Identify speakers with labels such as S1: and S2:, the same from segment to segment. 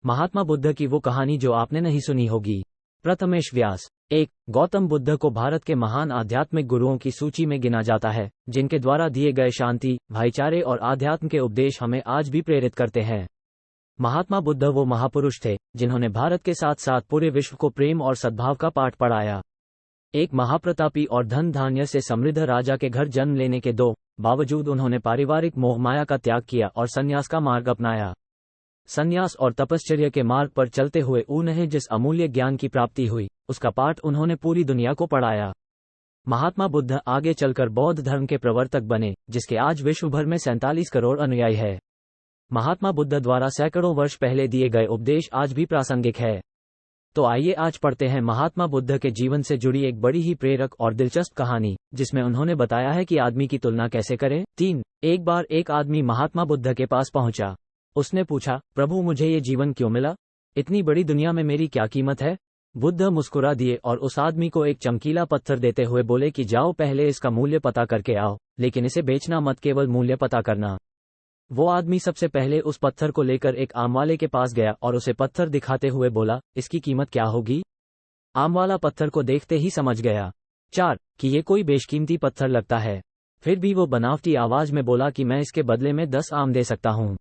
S1: महात्मा बुद्ध की वो कहानी जो आपने नहीं सुनी होगी। प्रथमेश व्यास। एक गौतम बुद्ध को भारत के महान आध्यात्मिक गुरुओं की सूची में गिना जाता है, जिनके द्वारा दिए गए शांति, भाईचारे और आध्यात्म के उपदेश हमें आज भी प्रेरित करते हैं। महात्मा बुद्ध वो महापुरुष थे जिन्होंने भारत के साथ साथ पूरे विश्व को प्रेम और सद्भाव का पाठ पढ़ाया। एक महाप्रतापी और धन धान्य से समृद्ध राजा के घर जन्म लेने के बावजूद उन्होंने पारिवारिक मोहमाया का त्याग किया और संन्यास का मार्ग अपनाया। संन्यास और तपश्चर्या के मार्ग पर चलते हुए उन्हें जिस अमूल्य ज्ञान की प्राप्ति हुई, उसका पाठ उन्होंने पूरी दुनिया को पढ़ाया। महात्मा बुद्ध आगे चलकर बौद्ध धर्म के प्रवर्तक बने, जिसके आज विश्व भर में 47 करोड़ अनुयायी है। महात्मा बुद्ध द्वारा सैकड़ों वर्ष पहले दिए गए उपदेश आज भी प्रासंगिक है। तो आइए आज पढ़ते हैं महात्मा बुद्ध के जीवन से जुड़ी एक बड़ी ही प्रेरक और दिलचस्प कहानी, जिसमें उन्होंने बताया है कि आदमी की तुलना कैसे करें। 3 एक बार एक आदमी महात्मा बुद्ध के पास पहुंचा। उसने पूछा, प्रभु मुझे ये जीवन क्यों मिला? इतनी बड़ी दुनिया में मेरी क्या कीमत है? बुद्ध मुस्कुरा दिए और उस आदमी को एक चमकीला पत्थर देते हुए बोले कि जाओ पहले इसका मूल्य पता करके आओ, लेकिन इसे बेचना मत, केवल मूल्य पता करना। वो आदमी सबसे पहले उस पत्थर को लेकर एक आमवाले के पास गया और उसे पत्थर दिखाते हुए बोला, इसकी कीमत क्या होगी? आमवाला पत्थर को देखते ही समझ गया 4 कि ये कोई बेशकीमती पत्थर लगता है। फिर भी वो बनावटी आवाज में बोला कि मैं इसके बदले में 10 आम दे सकता हूँ।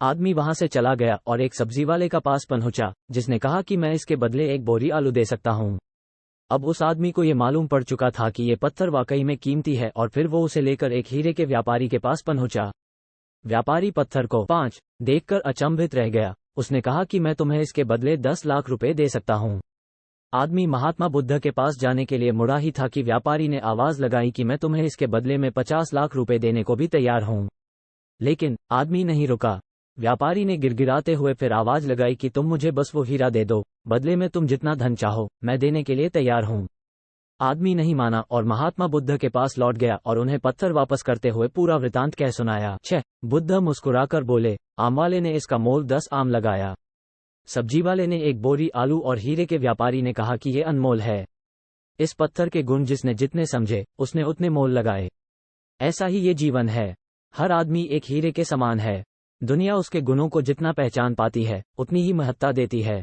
S1: आदमी वहां से चला गया और एक सब्जी वाले का पास पहुंचा, जिसने कहा कि मैं इसके बदले एक बोरी आलू दे सकता हूँ। अब उस आदमी को ये मालूम पड़ चुका था कि ये पत्थर वाकई में कीमती है, और फिर वो उसे लेकर एक हीरे के व्यापारी के पास पहुंचा। व्यापारी पत्थर को 5 देखकर अचंभित रह गया। उसने कहा कि मैं तुम्हें इसके बदले 10 लाख रुपए दे सकता हूँ। आदमी महात्मा बुद्ध के पास जाने के लिए मुड़ा ही था कि व्यापारी ने आवाज लगाई कि मैं तुम्हें इसके बदले में 50 लाख रुपए देने को भी तैयार हूँ। लेकिन आदमी नहीं रुका। व्यापारी ने गिड़गिड़ाते हुए फिर आवाज लगाई कि तुम मुझे बस वो हीरा दे दो, बदले में तुम जितना धन चाहो मैं देने के लिए तैयार हूँ। आदमी नहीं माना और महात्मा बुद्ध के पास लौट गया और उन्हें पत्थर वापस करते हुए पूरा वृतांत कह सुनाया। 6 बुद्ध मुस्कुराकर बोले, आम वाले ने इसका मोल 10 आम लगाया। सब्जी वाले ने एक बोरी आलू और हीरे के व्यापारी ने कहा कि ये अनमोल है। इस पत्थर के गुण जिसने जितने समझे उसने उतने मोल लगाए। ऐसा ही ये जीवन है। हर आदमी एक हीरे के समान है। दुनिया उसके गुणों को जितना पहचान पाती है उतनी ही महत्ता देती है।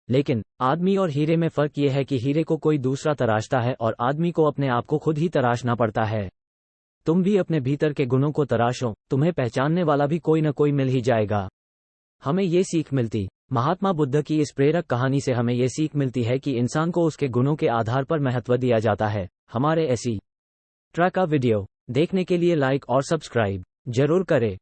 S1: लेकिन आदमी और हीरे में फर्क यह है कि हीरे को कोई दूसरा तराशता है और आदमी को अपने आप को खुद ही तराशना पड़ता है। तुम भी अपने भीतर के गुणों को तराशो, तुम्हें पहचानने वाला भी कोई न कोई मिल ही जाएगा। हमें ये सीख मिलती महात्मा बुद्ध की इस प्रेरक कहानी से हमें ये सीख मिलती है कि इंसान को उसके गुणों के आधार पर महत्व दिया जाता है। हमारे ऐसी ट्रैक का वीडियो देखने के लिए लाइक और सब्सक्राइब जरूर करें।